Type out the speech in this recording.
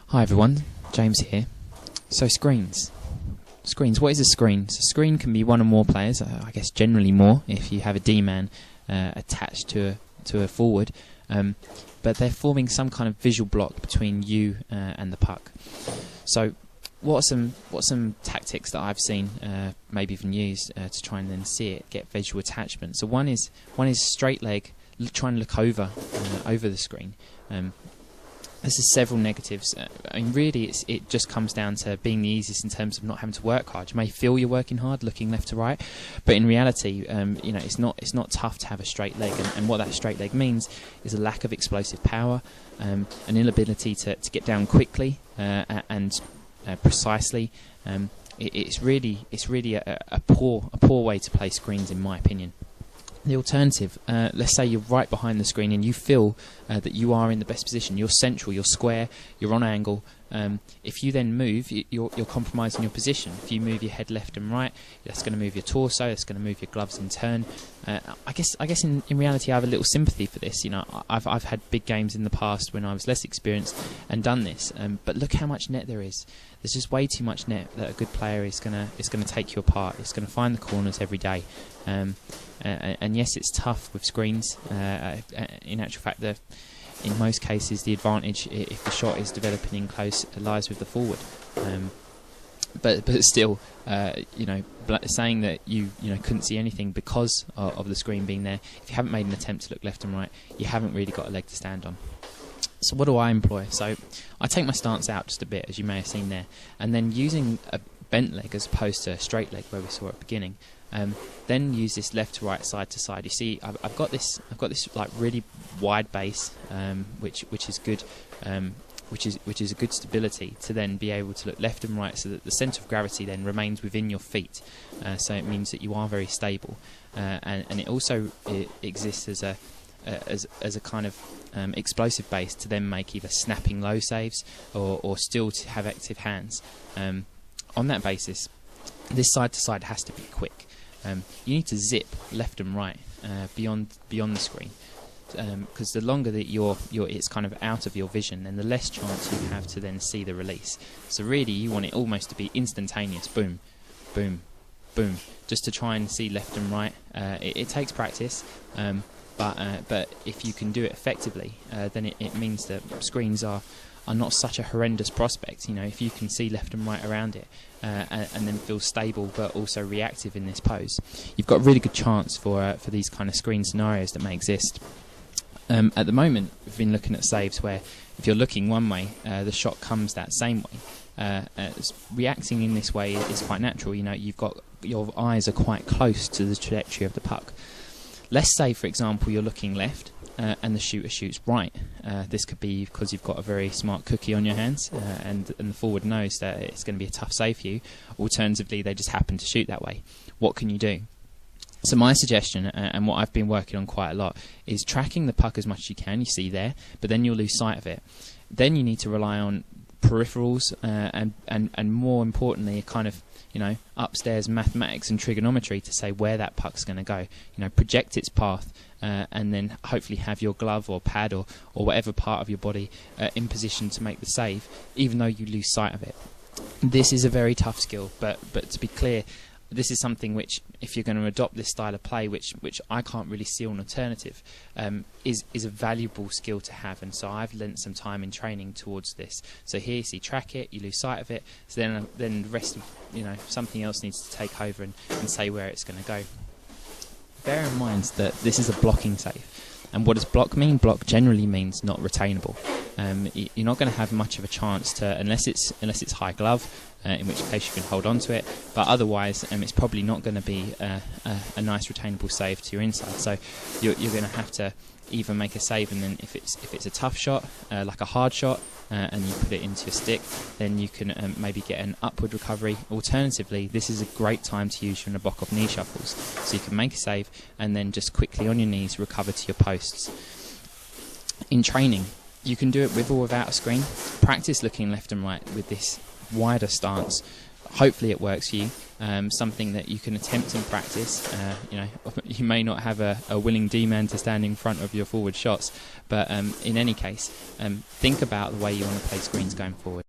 Hi everyone, James here. So screens. What is a screen? So a screen can be one or more players, I guess generally more if you have a D-man attached to a forward, but they're forming some kind of visual block between you and the puck. So what are some tactics that I've seen, maybe even used to try and then see it, get visual attachment? So one is straight leg, try and look over the screen. This is several negatives. I mean, really, it just comes down to being the easiest in terms of not having to work hard. You may feel you're working hard, looking left to right, but in reality, you know, it's not tough to have a straight leg. And what that straight leg means is a lack of explosive power, an inability to get down quickly and precisely. It's really a poor way to play screens, in my opinion. The alternative, let's say you're right behind the screen and you feel that you are in the best position. You're central, you're square, you're on angle. If you then move, you're compromising your position. If you move your head left and right, that's going to move your torso, that's going to move your gloves in turn. I guess in reality I have a little sympathy for this. You know, I've had big games in the past when I was less experienced and done this. But look how much net there is. There's just way too much net that a good player is gonna take you apart. It's gonna find the corners every day. And yes, it's tough with screens. In actual fact, in most cases, the advantage, if the shot is developing in close, lies with the forward. But still, you know, saying that you couldn't see anything because of the screen being there, if you haven't made an attempt to look left and right, you haven't really got a leg to stand on. So what do I employ? So I take my stance out just a bit, as you may have seen there, and then using a bent leg as opposed to a straight leg where we saw at the beginning. Then use this left to right, side to side. You see, I've got this like really wide base, which is good, which is a good stability to then be able to look left and right, so that the centre of gravity then remains within your feet. So it means that you are very stable, and it also exists as a kind of explosive base to then make either snapping low saves or still to have active hands. On that basis, this side to side has to be quick. You need to zip left and right beyond the screen, because the longer that it's kind of out of your vision, then the less chance you have to then see the release. So really, you want it almost to be instantaneous. Boom, boom, boom, just to try and see left and right. It takes practice, but if you can do it effectively, then it means that screens are not such a horrendous prospect. You know, if you can see left and right around it, and then feel stable but also reactive in this pose, you've got a really good chance for these kind of screen scenarios that may exist. At the moment, we've been looking at saves where if you're looking one way, the shot comes that same way. Reacting in this way is quite natural. You know, your eyes are quite close to the trajectory of the puck. Let's say, for example, you're looking left, and the shooter shoots right. This could be because you've got a very smart cookie on your hands, and the forward knows that it's going to be a tough save for you. Alternatively, they just happen to shoot that way. What can you do? So my suggestion, and what I've been working on quite a lot, is tracking the puck as much as you can. You see there, but then you'll lose sight of it. Then you need to rely on peripherals, and more importantly, a kind of, you know, upstairs mathematics and trigonometry to say where that puck's going to go. You know, project its path, and then hopefully have your glove or pad or whatever part of your body in position to make the save, even though you lose sight of it. This is a very tough skill, but to be clear, this is something which, if you're going to adopt this style of play, which I can't really see an alternative, is a valuable skill to have. And so I've lent some time in training towards this. So here you see, track it, you lose sight of it, so then the rest of, you know, something else needs to take over and say where it's going to go. Bear in mind that this is a blocking save. And what does block mean? Block generally means not retainable. You're not going to have much of a chance to, unless it's high glove, in which case you can hold on to it. But otherwise, it's probably not going to be a nice retainable save to your inside. So you're going to have to either make a save, and then if it's a tough shot, like a hard shot, and you put it into your stick, then you can maybe get an upward recovery. Alternatively, this is a great time to use your Nabokov knee shuffles, so you can make a save and then just quickly on your knees recover to your posts. In training, you can do it with or without a screen. Practice looking left and right with this wider stance. Hopefully it works for you. something that you can attempt in practice. You may not have a willing D-man to stand in front of your forward shots, but in any case, think about the way you want to play screens going forward.